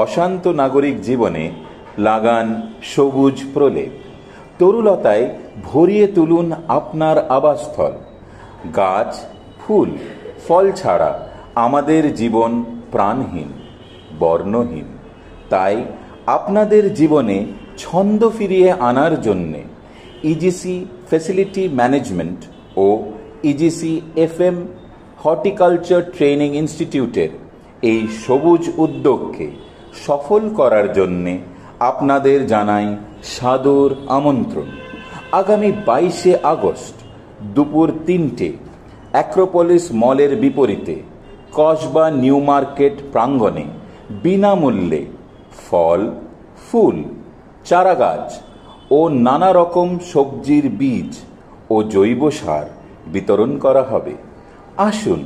অশান্ত নাগরিক জীবনে লাগান সবুজ প্রলেপ। তরুলতায় ভরিয়ে তুলুন আপনার আবাসস্থল। গাছ, ফুল, ফল ছাড়া আমাদের জীবন প্রাণহীন, বর্ণহীন। তাই আপনাদের জীবনে ছন্দ ফিরিয়ে আনার জন্যে ইজিসি ফ্যাসিলিটি ম্যানেজমেন্ট ও ইজিসি FM হর্টিকালচার ট্রেনিং ইনস্টিটিউটের এই সবুজ উদ্যোগকে সফল করার জন্যে আপনাদের জানাই সাদর আমন্ত্রণ। আগামী 22শে আগস্ট দুপুর 3টে অ্যাক্রোপলিস মলের বিপরীতে কসবা নিউ মার্কেট প্রাঙ্গণে বিনামূল্যে ফল, ফুল, চারাগাছ ও নানা রকম সবজির বীজ ও জৈব সার বিতরণ করা হবে। আসুন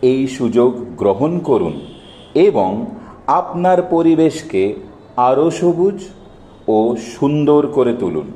এই সুযোগ গ্রহণ করুন এবং আপনার পরিবেশকে আরও সবুজ ও সুন্দর করে তুলুন।